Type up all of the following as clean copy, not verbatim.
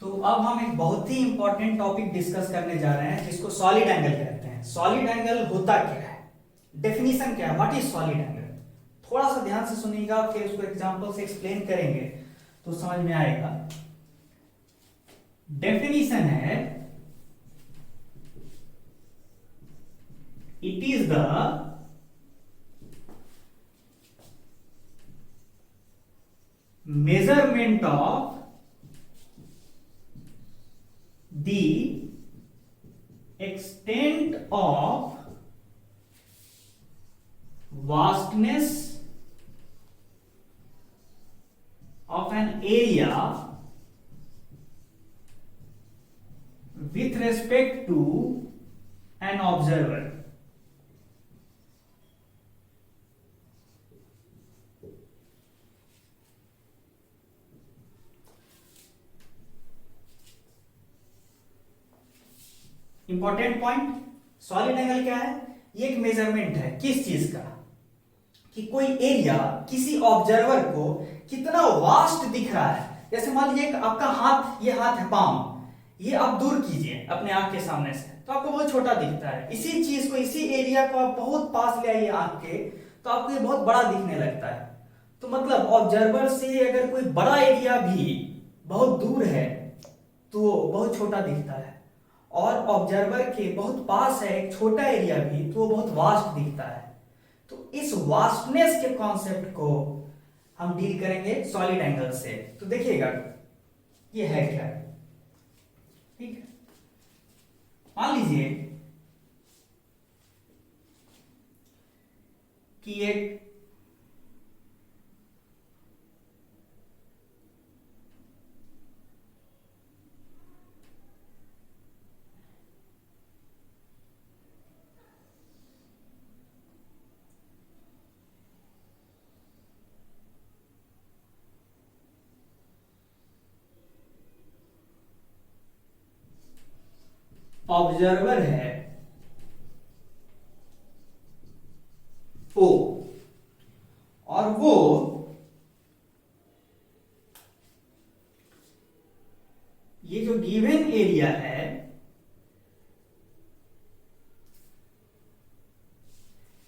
तो अब हम एक बहुत ही इंपॉर्टेंट टॉपिक डिस्कस करने जा रहे हैं जिसको सॉलिड एंगल कहते हैं। सॉलिड एंगल होता क्या है, डेफिनेशन क्या है, व्हाट इज सॉलिड एंगल। थोड़ा सा ध्यान से सुनिएगा, फिर उसको एग्जांपल से एक्सप्लेन करेंगे तो समझ में आएगा। डेफिनेशन है, it is the measurement of the extent of vastness of an area with respect to an observer. Important point, solid angle क्या है? ये एक मेजरमेंट है किस चीज का, कि कोई एरिया किसी ऑब्जर्वर को कितना वास्ट दिख रहा है। जैसे मान लीजिए आपका हाथ, ये हाथ है पाम, ये आप दूर कीजिए अपने आंख के सामने से तो आपको बहुत छोटा दिखता है। इसी चीज को, इसी एरिया को आप बहुत पास ले आइए आंख के तो आपको ये बहुत बड़ा दिखने लगता है। तो मतलब ऑब्जर्वर से अगर कोई बड़ा एरिया भी बहुत दूर है तो बहुत छोटा दिखता है, और ऑब्जर्वर के बहुत पास है एक छोटा एरिया भी तो वो बहुत वास्ट दिखता है। तो इस वास्टनेस के कॉन्सेप्ट को हम डील करेंगे सॉलिड एंगल से। तो देखिएगा ये है क्या, ठीक है। मान लीजिए कि एक ऑब्जर्वर है ओ, और वो ये जो गिवन एरिया है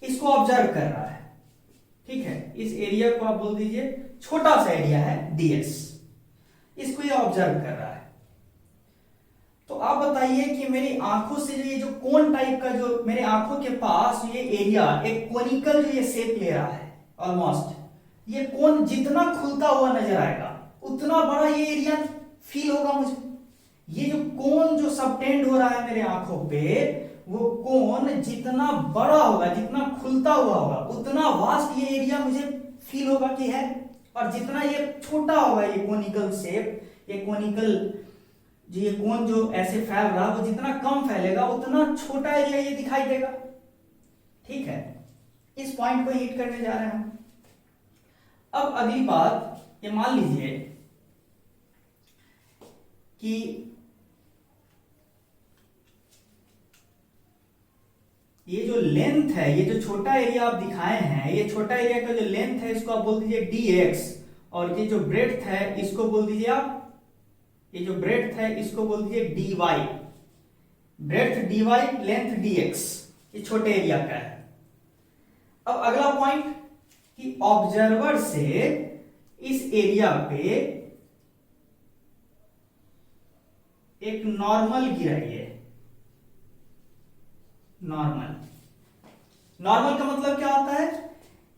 इसको ऑब्जर्व कर रहा है, ठीक है। इस एरिया को आप बोल दीजिए छोटा सा एरिया है ds, इसको ये ऑब्जर्व कर रहा है। तो आप बताइए कि मेरी आंखों से ये जो कोन टाइप का, जो मेरे आंखों के पास ये एरिया एक कोनिकल जो ये शेप ले रहा है, ऑलमोस्ट ये कोन जितना खुलता हुआ नजर आएगा उतना बड़ा ये एरिया फील होगा मुझे। ये जो कोन जो सबटेंड हो रहा है मेरे आंखों पे, वो कोन जितना बड़ा होगा, जितना खुलता हुआ होगा, उतना वास्ट ये एरिया मुझे फील होगा कि है। और जितना ये छोटा होगा ये कोनिकल शेप, ये कोनिकल जो ये कोन जो ऐसे फैल रहा है वो जितना कम फैलेगा उतना छोटा एरिया ये दिखाई देगा, ठीक है। इस पॉइंट को हिट करने जा रहे हैं हम। अब अगली बात, ये मान लीजिए कि ये जो लेंथ है, ये जो छोटा एरिया आप दिखाए हैं, ये छोटा एरिया का जो लेंथ है इसको आप बोल दीजिए dx, और ये जो ब्रेड्थ है इसको बोल दीजिए आप, ये जो ब्रेड्थ है इसको बोल दीजिए dy, breadth dy, length dx, ये छोटे एरिया का है। अब अगला पॉइंट कि ऑब्जर्वर से इस एरिया पे एक नॉर्मल गिराइए। नॉर्मल का मतलब क्या होता है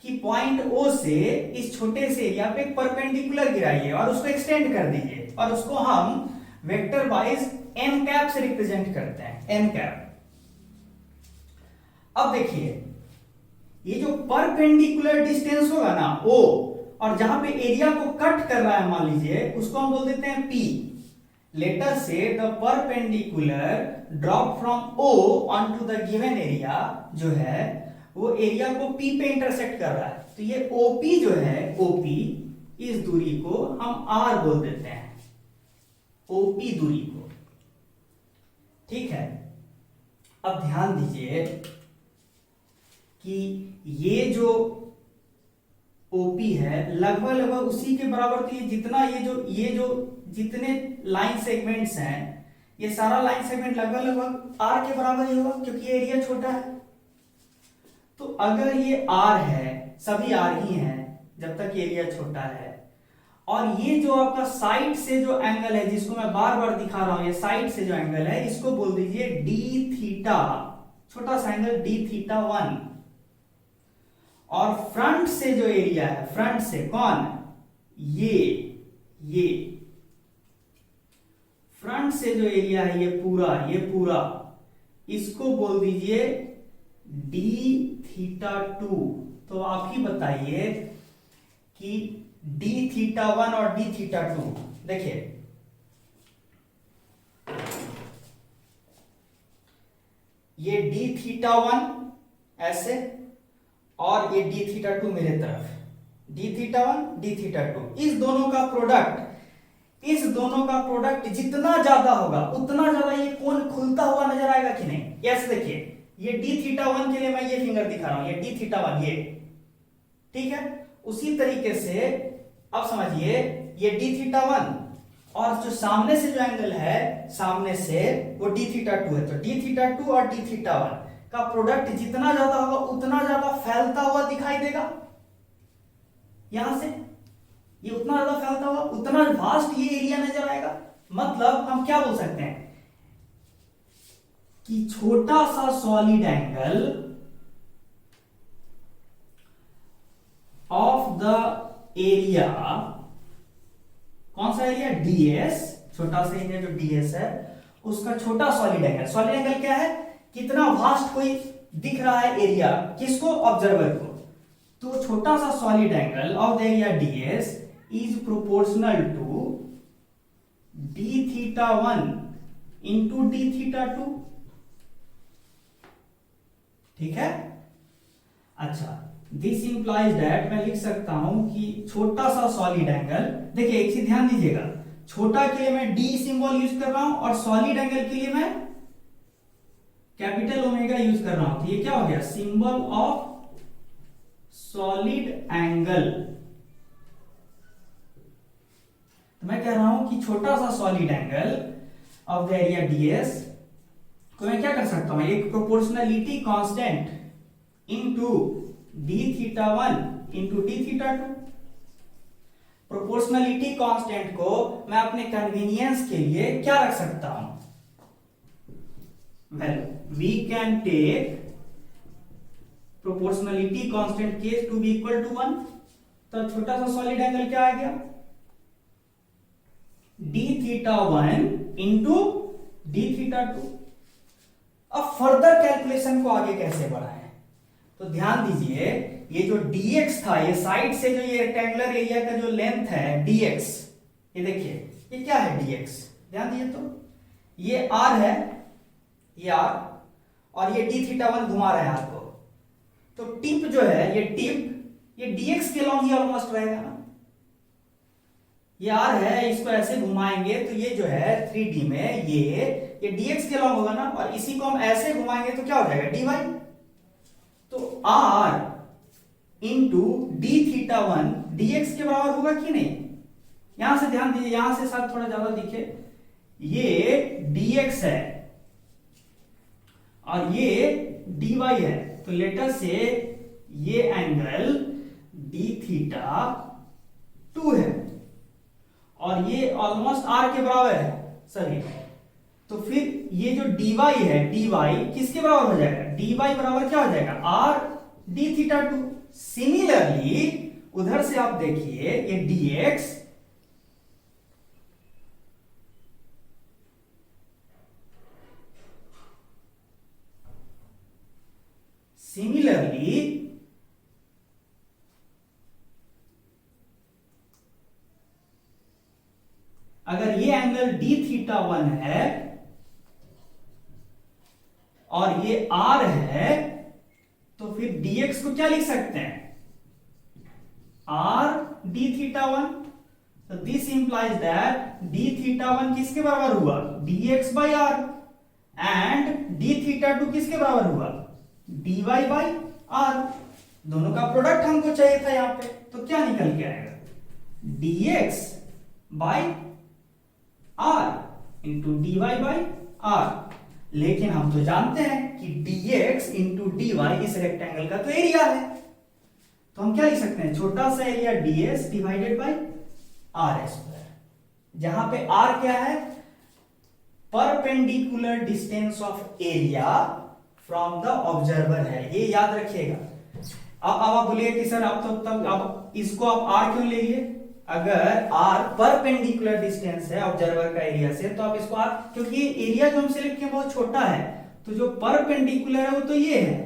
कि पॉइंट O से इस छोटे से एरिया पे एक परपेंडिकुलर गिराइए और उसको एक्सटेंड कर दीजिए, और उसको हम वेक्टर वाइज n कैप से रिप्रेजेंट करते हैं, n कैप। अब देखिए ये जो परपेंडिकुलर डिस्टेंस होगा ना O, और जहां पे एरिया को कट कर रहा है मान लीजिए, उसको हम बोल देते हैं P। लेटर से the perpendicular drop from O on to the given area जो है वो एरिया को P पे इंटरसेक्ट कर रहा है। तो ये OP जो है, OP, इस दूरी को हम R बोल देते हैं, OP दूरी को, ठीक है। अब ध्यान दीजिए कि ये जो ओपी है लगभग लगभग उसी के बराबर। तो ये जितना ये जो जितने लाइन सेगमेंट्स हैं, ये सारा लाइन सेगमेंट लगभग लगभग आर के बराबर ही होगा, क्योंकि ये एरिया छोटा है। तो अगर ये आर है, सभी आर ही हैं जब तक एरिया छोटा है, और ये जो आपका साइड से जो एंगल है, जिसको मैं बार बार दिखा रहा हूं, ये साइड से जो एंगल है, इसको बोल दीजिए डी थीटा, छोटा सा एंगल डी थीटा 1। और फ्रंट से जो एरिया है, फ्रंट से कौन, ये फ्रंट से जो एरिया है, ये पूरा इसको बोल दीजिए डी थीटा 2। तो आप ही बताइए कि डी थीटा 1 और डी थीटा 2, देखिए ये डी थीटा 1 ऐसे, और ये डी थीटा 2 मेरे तरफ, डी थीटा 1 डी थीटा 2, इस दोनों का प्रोडक्ट जितना ज्यादा होगा उतना ज्यादा ये कोण खुलता हुआ नजर आएगा कि नहीं। यस, देखिए ये डी थीटा 1 के लिए मैं ये फिंगर दिखा रहा हूं, ये डी थीटा 1, ये ठीक है। उसी तरीके से अब समझिए ये डी थीटा 1, और जो सामने से जो एंगल है सामने से, वो डी थीटा 2 है। तो डी थीटा 2 और डी थीटा 1 का प्रोडक्ट जितना ज्यादा होगा उतना ज्यादा फैलता हुआ दिखाई देगा। यहां से ये उतना ज्यादा फैलता हुआ, उतना वास्ट ये एरिया नजर आएगा। मतलब हम क्या बोल सकते हैं कि छोटा सा solid angle of the area, कौन सा एरिया, डीएस, छोटा सा एरिया जो डीएस है, उसका छोटा सॉलिड एंगल क्या है, कितना वास्ट कोई दिख रहा है एरिया, किसको, ऑब्जर्वर को। तो छोटा सा solid angle of the area ds is proportional to d theta 1 into d theta 2, ठीक है। अच्छा, दिस इंप्लाइज दैट, मैं लिख सकता हूं कि छोटा सा सॉलिड एंगल, देखिए एक चीज ध्यान दीजिएगा, छोटा के लिए मैं डी सिंबल यूज कर रहा हूं, और सॉलिड एंगल के लिए मैं कैपिटल ओमेगा यूज कर रहा हूं। तो ये क्या हो गया, सिंबल ऑफ सॉलिड एंगल। तो मैं कह रहा हूं कि छोटा सा solid angle of the area DS को मैं क्या कर सकता हूं, एक proportionality constant into D theta 1 into d theta 2। Proportionality constant को मैं अपने कन्वीनियंस के लिए क्या रख सकता हूं, well we can take proportionality constant case to be equal to 1। तो छोटा सा सॉलिड एंगल क्या आ गया, d theta 1 into d theta 2। अब फर्दर कैलकुलेशन को आगे कैसे बढ़ाएं, तो ध्यान दीजिए, ये जो dx था, ये साइड से जो ये रेक्टेंगुलर एरिया का जो लेंथ है dx, ये देखिए ये क्या है dx, ध्यान दीजिए। तो ये r है, ये r, और ये d थीटा 1 घुमा रहा है हाथ को। तो टिप जो है, ये टिप ये dx के लॉन्ग ही ऑलमोस्ट रहेगा ना। ये r है, इसको ऐसे घुमाएंगे तो ये जो है 3D में ये dx के लॉन्ग होगा ना, और इसी को हम ऐसे घुमाएंगे तो क्या हो जाएगा, dy। तो r into d theta 1 dx के बराबर होगा कि नहीं। यहां से ध्यान दीजिए, यहां से शायद थोड़ा ज्यादा दिखे, ये dx है और ये dy है। तो लेटर से ये एंगल डी थीटा 2 है, और ये ऑलमोस्ट r के बराबर है सभी। तो फिर ये जो dy है, dy किसके बराबर हो जाएगा, dy बराबर क्या हो जाएगा, r d थीटा 2। सिमिलरली उधर से आप देखिए ये dx सिमिलरली अगर ये एंगल d थीटा 1 है और ये r है, तो फिर dx को क्या लिख सकते हैं, r d थीटा 1। तो this implies that d theta 1 किसके बराबर हुआ, dx by r, and d theta 2 किसके बराबर हुआ, dy बाई r। दोनों का प्रोडक्ट हमको चाहिए था यहां पे, तो क्या निकल के आएगा, dx by r into dy by r। लेकिन हम तो जानते हैं कि dx इंटू dy इस रेक्टेंगल का तो एरिया है, तो हम क्या लिख सकते हैं, छोटा सा area ds divided by r square, जहां पे r क्या है, perpendicular distance of area from the observer है, ये याद रखिएगा। अब आप बोलिए कि सर आप तो तब आप इसको आप r क्यों ले लिए, अगर r परपेंडिकुलर डिस्टेंस है ऑब्जर्वर का एरिया से, तो आप इसको r, क्योंकि ये एरिया जो हम सिलेक्ट किए बहुत छोटा है, तो जो परपेंडिकुलर है वो तो ये है,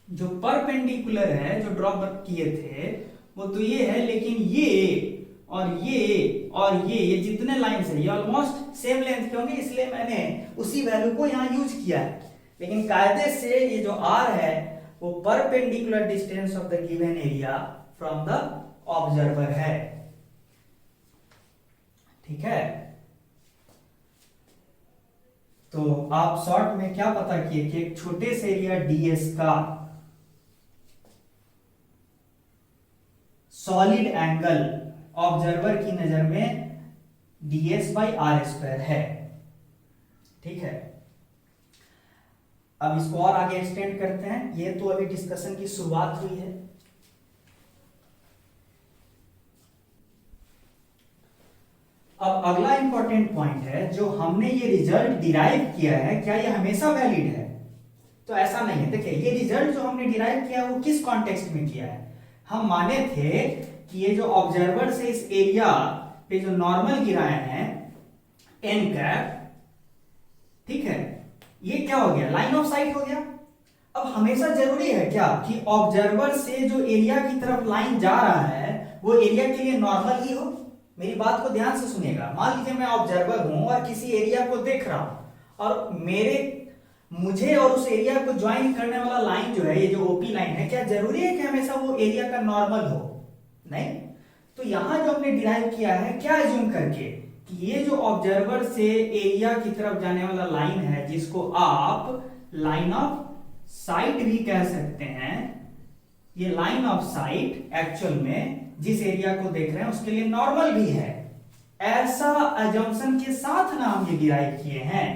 जो परपेंडिकुलर है जो ड्रॉ किए थे वो तो ये है, लेकिन ये और ये जितने लाइंस है ये ऑलमोस्ट सेम लेंथ के होंगे, इसलिए मैंने उसी वैल्यू को यहां यूज किया है। लेकिन कायदे से ये जो r है वो perpendicular distance of the given area from the observer है, ठीक है। तो आप शॉर्ट में क्या पता किए कि एक छोटे से एरिया ds का सॉलिड एंगल ऑब्जर्वर की नजर में ds बाई आर स्क्वायर है, ठीक है। अब इसको और आगे एक्सटेंड करते हैं, ये तो अभी डिस्कशन की शुरुआत हुई है। अब अगला इंपॉर्टेंट पॉइंट है, जो हमने ये रिजल्ट डिराइव किया है क्या ये हमेशा वैलिड है, तो ऐसा नहीं है। देखिए ये रिजल्ट जो हमने डिराइव किया वो किस कॉन्टेक्स्ट में किया है, हम माने थे कि ये जो ऑब्जर्वर से इस एरिया पे जो नॉर्मल गिराए हैं एन कैप, ठीक है, ये क्या हो गया, लाइन ऑफ साइट हो गया। अब हमेशा जरूरी है क्या कि ऑब्जर्वर से जो एरिया की तरफ लाइन जा रहा है वो एरिया के लिए नॉर्मल ही हो, मेरी बात को ध्यान से सुनिएगा। मान लीजिए मैं ऑब्जर्वर हूं और किसी एरिया को देख रहा हूं और मुझे और उस एरिया को ज्वाइन करने वाला लाइन जो है, ये जो ओपी लाइन है, क्या जरूरी है कि हमेशा वो एरिया का नॉर्मल हो, नहीं। तो यहां जो हमने डिराइव किया है क्या एज्यूम करके कि ये जो ऑब्जर्वर से एरिया की तरफ जाने वाला लाइन है, जिसको आप लाइन ऑफ साइट भी कह सकते हैं, ये लाइन ऑफ साइट एक्चुअल में जिस एरिया को देख रहे हैं उसके लिए नॉर्मल भी है, ऐसा अजम्पशन के साथ ना हम ये डिराइव किए हैं।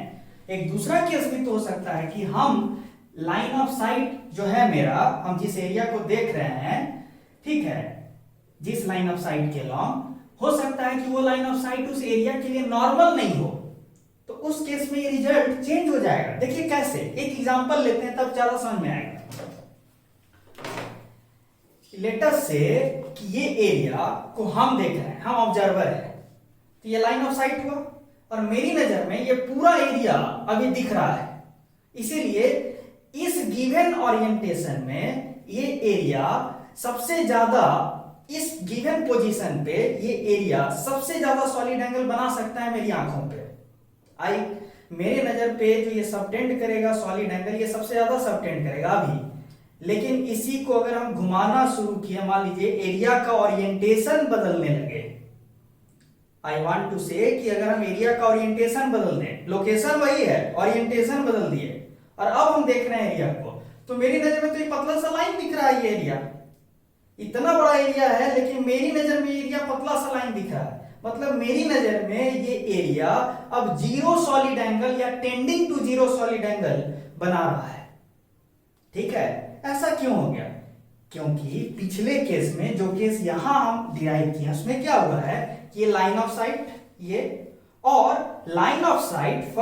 एक दूसरा केस भी तो हो सकता है कि हम लाइन ऑफ साइट जो है मेरा, हम जिस एरिया को देख रहे हैं, ठीक है, जिस लाइन ऑफ साइट के लॉन्ग, हो सकता है कि वो लाइन ऑफ साइट उस एरिया के लिए नॉर्मल नहीं हो, तो उस केस में ये रिजल्ट चेंज हो जाएगा। देखिए कैसे, एक एग्जांपल लेते हैं तब ज्यादा समझ में आएगा। लेटर से कि ये एरिया को हम देख रहे हैं, हम ऑब्जर्वर है, तो ये लाइन ऑफ साइट हुआ और मेरी नजर में ये पूरा एरिया अभी दिख रहा है, इसीलिए इस गिवन ओरिएंटेशन में ये एरिया सबसे ज्यादा, इस गिवन पोजीशन पे ये एरिया सबसे ज्यादा सॉलिड एंगल बना सकता है मेरी आंखों पे। मेरे नजर पे जो ये सबटेंड करेगा सॉलिड एंगल, ये सबसे ज्यादा सबटेंड करेगा अभी। लेकिन इसी को अगर हम घुमाना शुरू किए, मान लीजिए एरिया का ओरिएंटेशन बदलने लगे, आई वांट टू से कि अगर हम एरिया का ओरिएंटेशन बदल दें, लोकेशन वही है, ओरिएंटेशन बदल दिए और अब हम देख रहे हैं एरिया को, तो मेरी नजर में तो ये पतला सा लाइन दिख रहा है, ये एरिया इतना बड़ा एरिया है लेकिन मेरी नजर में एरिया पतला सा लाइन दिख रहा है, मतलब मेरी नजर में ये एरिया अब जीरो सॉलिड एंगल या tending to zero solid angle बना रहा है, ठीक है। ऐसा क्यों हो गया, क्योंकि पिछले केस में जो केस यहां हम डिराइव किए उसमें क्या हुआ है कि ये लाइन ऑफ साइट, ये और लाइन ऑफ साइट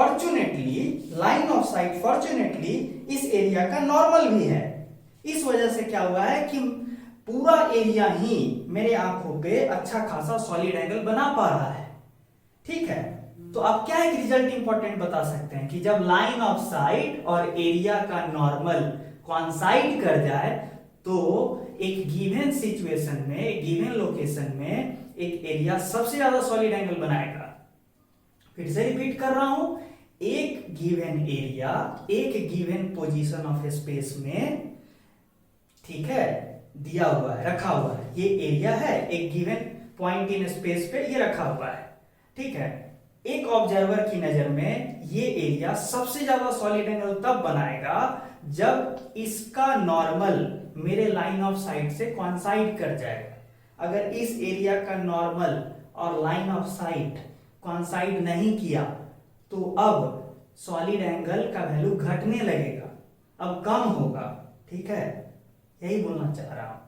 फॉर्चुनेटली इस एरिया का नॉर्मल भी है। इस वजह से क्या हुआ है कि पूरा एरिया ही मेरे आंखों पे अच्छा खासा सॉलिड एंगल बना पा रहा है, ठीक है। तो आप क्या एक रिजल्ट इंपॉर्टेंट बता सकते हैं कि जब लाइन ऑफ साइट और एरिया का नॉर्मल कोइंसाइड कर जाए तो एक गिवन सिचुएशन में, एक गिवन लोकेशन में एक एरिया सबसे ज्यादा सॉलिड एंगल बनाएगा। फिर से रिपीट कर रहा हूं, एक गिवन एरिया एक गिवन पोजीशन ऑफ स्पेस में, ठीक है, दिया हुआ है, रखा हुआ है, ये एरिया है एक गिवन पॉइंट इन स्पेस पे ये रखा हुआ है, ठीक है। एक ऑब्जर्वर की नजर में ये एरिया सबसे ज्यादा सॉलिड एंगल तब बनाएगा जब इसका नॉर्मल मेरे लाइन ऑफ साइट से कॉन्साइड कर जाएगा। अगर इस एरिया का नॉर्मल और लाइन ऑफ साइट कॉन्साइड नहीं किया तो अब सॉलिड एंगल का वैल्यू घटने लगेगा, अब कम होगा। ठीक है, यही बोलना चाह रहा हूं।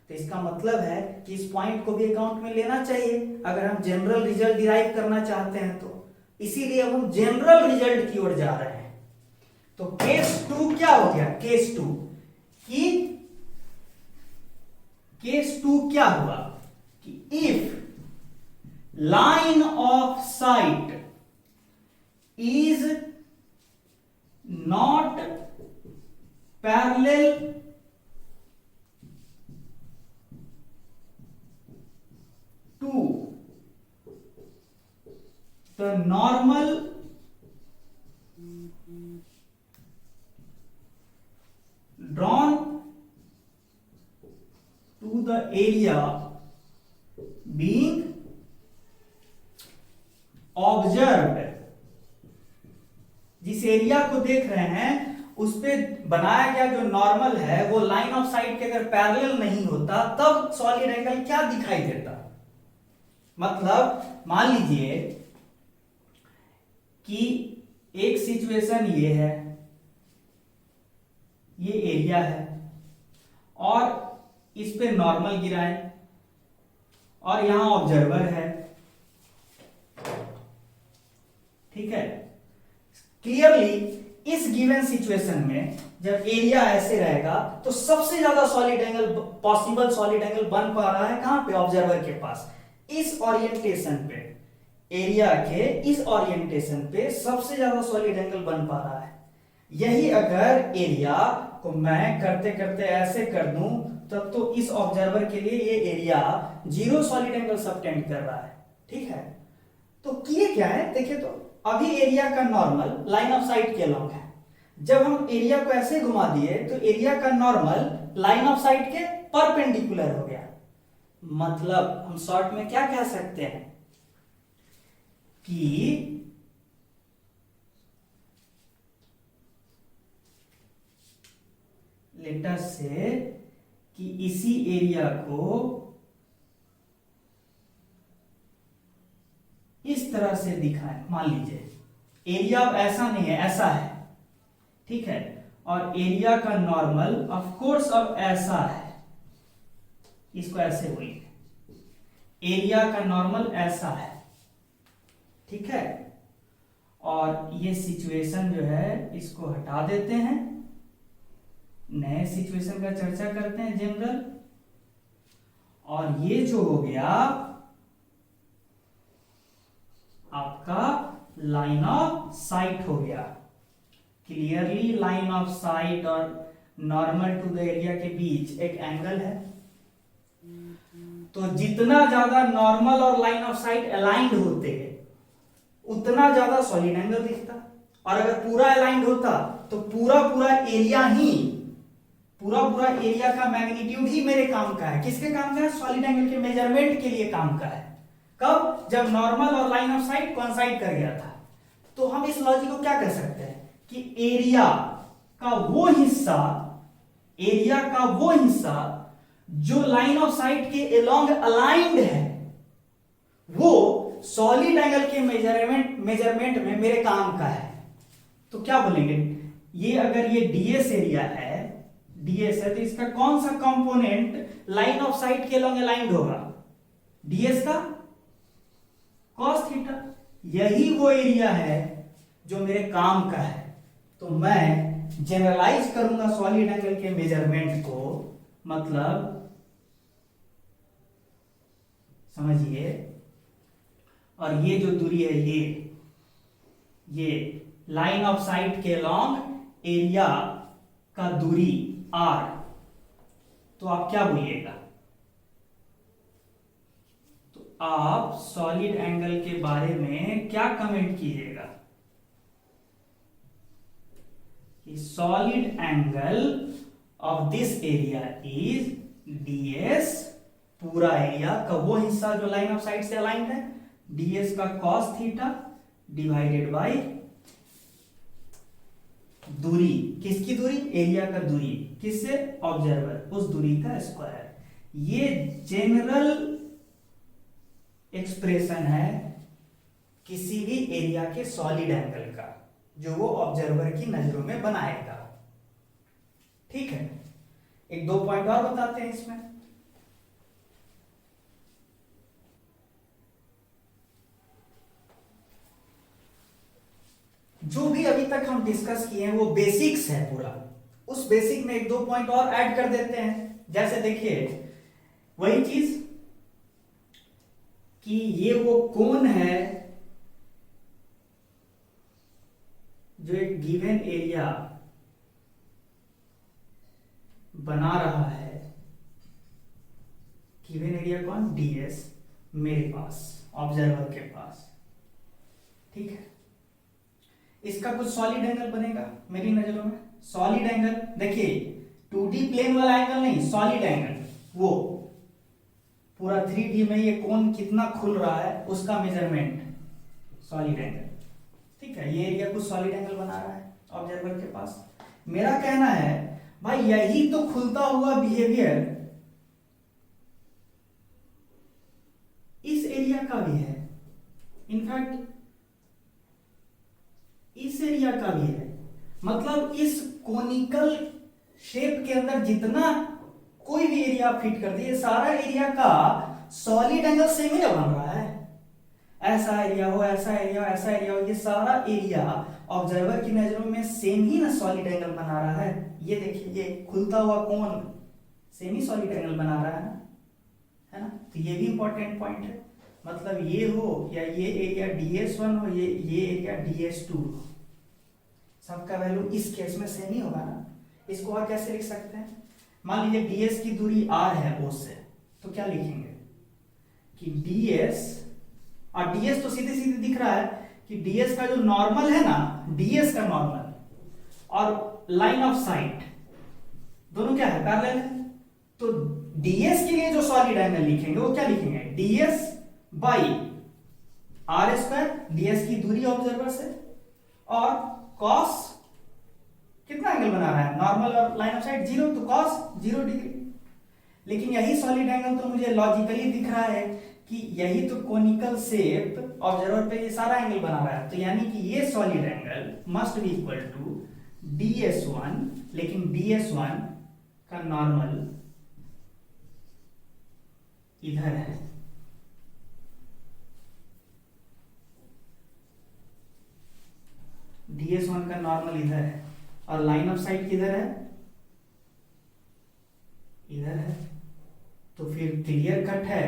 तो इसका मतलब है कि इस पॉइंट को भी अकाउंट में लेना चाहिए अगर हम जनरल रिजल्ट डिराइव करना चाहते हैं तो। इसीलिए अब हम जनरल रिजल्ट की ओर जा रहे हैं। तो केस 2 क्या हो गया? केस 2 क्या हुआ कि if line of site is not parallel to the normal drawn to the area being observed। जिस एरिया को देख रहे हैं उस पे बनाया गया जो नॉर्मल है वो लाइन ऑफ साइट के अगर पैरेलल नहीं होता तब सॉलिड एंगल क्या दिखाई देता। मतलब मान लीजिए कि एक सिचुएशन ये है, ये एरिया है और इस पे नॉर्मल गिराए और यहां ऑब्जर्वर है। ठीक है, क्लियरली इस गिवन सिचुएशन में जब एरिया ऐसे रहेगा तो सबसे ज्यादा solid angle, possible solid angle बन पा रहा है कहां पे? ऑब्जर्वर के पास। इस ओरिएंटेशन पे, एरिया के इस ओरिएंटेशन पे सबसे ज्यादा सॉलिड एंगल बन पा रहा है। यही अगर एरिया को मैं करते करते ऐसे कर दूं तब तो इस ऑब्जर्वर के लिए ये एरिया 0 सॉलिड एंगल सबटेंड कर रहा है। ठीक है, तो किए क्या है देखिए, तो अभी एरिया का नॉर्मल लाइन ऑफ साइट के अलॉन्ग है। जब हम एरिया को ऐसे घुमा दिए तो एरिया का नॉर्मल लाइन ऑफ साइट के परपेंडिकुलर हो गया। मतलब हम शॉर्ट में क्या कह सकते हैं कि लेटर से कि इसी एरिया को इस तरह से दिखाएं। मान लीजिए एरिया अब ऐसा नहीं है, ऐसा है। ठीक है, और एरिया का नॉर्मल ऑफ कोर्स अब ऐसा है, इसको ऐसे हुई, एरिया का नॉर्मल ऐसा है। ठीक है, और ये सिचुएशन जो है इसको हटा देते हैं, नए सिचुएशन का चर्चा करते हैं जनरल। और ये जो हो गया आपका लाइन ऑफ साइट हो गया। क्लियरली लाइन ऑफ साइट और नॉर्मल टू द एरिया के बीच एक एंगल है। तो जितना ज्यादा नॉर्मल और लाइन ऑफ साइट अलाइंड होते हैं उतना ज्यादा सॉलिड एंगल दिखता। और अगर पूरा अलाइंड होता तो पूरा एरिया का मैग्नीट्यूड ही मेरे काम का है। किसके काम का है? सॉलिड एंगल के मेजरमेंट के लिए काम का है। कब? जब नॉर्मल और लाइन ऑफ साइट कोइंसाइड कर गया था। तो हम इस लॉजिक को क्या कह सकते हैं कि एरिया का वो हिस्सा जो लाइन ऑफ साइट के अलोंग अलाइंड है वो सॉलिड एंगल के मेजरमेंट में मेरे काम का है। तो क्या बोलेंगे, ये अगर ये डीएस एरिया है, डीएस है तो इसका कौन सा कंपोनेंट लाइन ऑफ साइट के अलोंग अलाइंड होगा? डीएस का कॉस थीटा। यही वो एरिया है जो मेरे काम का है। तो मैं जनरलाइज करूंगा सॉलिड एंगल के मेजरमेंट को, मतलब समझिए, और ये जो दूरी है ये लाइन ऑफ साइट के लॉन्ग एरिया का दूरी r। तो आप क्या बोलिएगा? तो आप सॉलिड एंगल के बारे में क्या कमेंट कीजिएगा? Solid angle of this area is ds, पूरा एरिया का वो हिस्सा जो लाइन ऑफ साइट से अलाइंड है, ds का cos थीटा डिवाइडेड बाय दूरी, किसकी दूरी? एरिया का दूरी, किससे? ऑब्जर्वर, उस दूरी का स्क्वायर। ये जनरल एक्सप्रेशन है किसी भी एरिया के सॉलिड एंगल का, जो वो ऑब्जर्वर की नजरों में बनाएगा। ठीक है, एक दो पॉइंट और बताते हैं इसमें। जो भी अभी तक हम डिस्कस किए हैं वो बेसिक्स है पूरा, उस बेसिक में एक दो पॉइंट और ऐड कर देते हैं। जैसे देखिए वही चीज कि ये वो कोण है जो एक गिवन एरिया बना रहा है। गिवन एरिया कौन? डीएस, मेरे पास, ऑब्जर्वर के पास। ठीक है, इसका कुछ सॉलिड एंगल बनेगा मेरी नजरों में। सॉलिड एंगल देखिए, 2D प्लेन वाला एंगल नहीं, सॉलिड एंगल, वो पूरा 3D में ये कोण कितना खुल रहा है उसका मेजरमेंट, सॉलिड एंगल। ठीक है, ये एरिया कुछ सॉलिड एंगल बना रहा है ऑब्जर्वर के पास। मेरा कहना है भाई यही तो खुलता हुआ बिहेवियर इस एरिया का भी है, इनफैक्ट इस एरिया का भी है। मतलब इस कोनिकल शेप के अंदर जितना कोई भी एरिया फिट कर दिए, सारा एरिया का सॉलिड एंगल सेम ही बन रहा है। ऐसा एरिया हो, ऐसा एरिया हो, ऐसा एरिया हो, ये सारा एरिया ऑब्जर्वर की नजरों में सेम ही ना सॉलिड एंगल बना रहा है। ये देखिए, ये खुलता हुआ कोण सेम ही सॉलिड एंगल बना रहा है ना? तो ये भी इंपॉर्टेंट पॉइंट है। मतलब ये हो या ये एरिया DS1 हो, ये एरिया DS2 हो, सबका वैल्यू इस केस में सेम ही होगा ना। इसको और कैसे लिख सकते हैं? मान लीजिए DS की दूरी R है O से, तो क्या लिखेंगे कि DS, और DS तो सीधे सीधे दिख रहा है कि DS का जो नॉर्मल है ना, DS का नॉर्मल और लाइन ऑफ साइट दोनों क्या है? पैरेलल है। तो DS के लिए जो सॉलिड एंगल लिखेंगे वो क्या लिखेंगे? DS by R square, DS की दूरी ऑब्जर्वर से, और cos कितना एंगल बना रहा है? नॉर्मल और लाइन ऑफ साइट 0, तो cos 0 डिग्री। लेकिन यही सॉलिड एंगल तो मुझे लॉजिकली दिख रहा है कि यही तो कोनिकल शेप ऑब्जर्वर पे ये सारा एंगल बना रहा है, तो यानी कि ये solid angle must be equal to DS1, लेकिन DS1 का नॉर्मल इधर है, DS1 का नॉर्मल इधर है, और लाइन ऑफ साइट किधर है? इधर है। तो फिर क्लियर कट है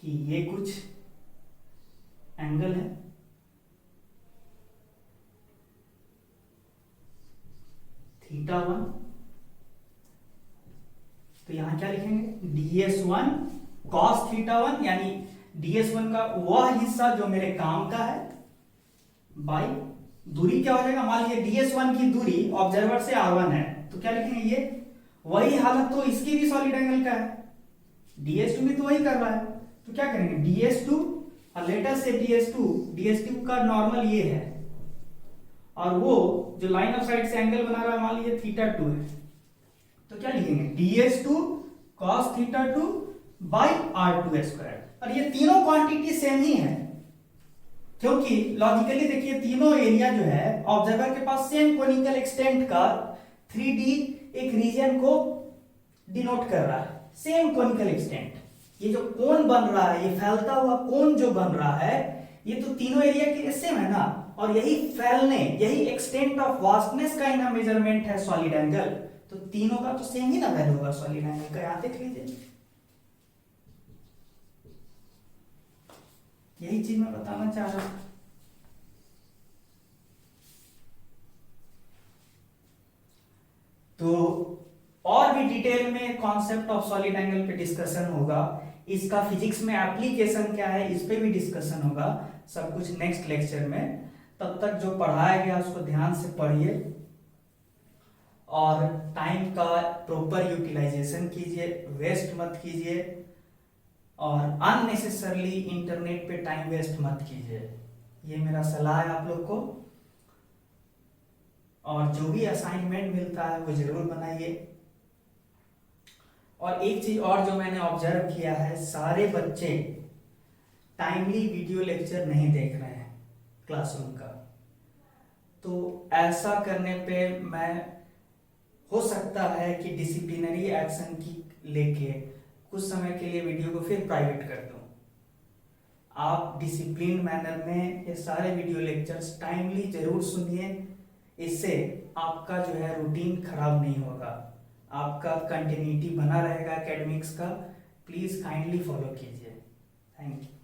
कि ये कुछ एंगल है, θ1। तो यहां क्या लिखेंगे? DS1 cos θ1, यानी DS1 का वह हिस्सा जो मेरे काम का है, बाई दूरी क्या हो जाएगा? मान लीजिए DS1 की दूरी ऑब्जर्वर से R1 है, तो क्या लिखेंगे? ये वही हालत तो इसकी भी सॉलिड एंगल का है, DS2 भी तो वही कर रहा है, तो क्या करेंगे? DS2 और लेटर से DS2 का नॉर्मल ये है, और वो जो लाइन ऑफ साइट से एंगल बना रहा है मान लीजिए θ2 है, तो क्या लिखेंगे? DS2 cos θ2 by R2 square. और ये तीनों क्वांटिटी सेम ही है, क्योंकि लॉजिकली देखिए तीनों एरिया जो है ऑब्जर्वर के पास सेम कोनिकल एक्सटेंट का 3D एक रीजन को डिनोट कर रहा है, सेम कोनिकल एक्सटेंट। ये जो कोण बन रहा है, ये फैलता हुआ कोण जो बन रहा है, ये तो तीनों एरिया के लिए सेम है ना। और यही फैलने, यही एक्सटेंट ऑफ वास्टनेस का इनका मेजरमेंट है सॉलिड एंगल, तो तीनों का तो सेम ही ना वैल्यू होगा सॉलिड एंगल का। यहां देख लीजिए, यही चीज मैं बताना चाह रहा था। तो और भी डिटेल में कॉन्सेप्ट ऑफ सॉलिड एंगल पे डिस्कशन होगा, इसका फिजिक्स में एप्लीकेशन क्या है इस पे भी डिस्कशन होगा, सब कुछ नेक्स्ट लेक्चर में। तब तक जो पढ़ाया गया उसको ध्यान से पढ़िए और टाइम का प्रॉपर यूटिलाइजेशन कीजिए, वेस्ट मत कीजिए, और अननेसेसरली इंटरनेट पे टाइम वेस्ट मत कीजिए, ये मेरा सलाह है आप लोग को। और जो भी असाइनमेंट मिलता है वो जरूर बनाइए। और एक चीज और जो मैंने ऑब्जर्व किया है, सारे बच्चे टाइमली वीडियो लेक्चर नहीं देख रहे हैं क्लासरूम का। तो ऐसा करने पे मैं हो सकता है कि डिसिप्लिनरी एक्शन की लेके कुछ समय के लिए वीडियो को फिर प्राइवेट कर दूं। आप डिसिप्लिन मैनर में ये सारे वीडियो लेक्चर्स टाइमली जरूर सुनिए, इससे आपका जो है रूटीन खराब नहीं होगा, आपका कंटिन्यूटी बना रहेगा एकेडमिक्स का। प्लीज काइंडली फॉलो कीजिए। Thank you.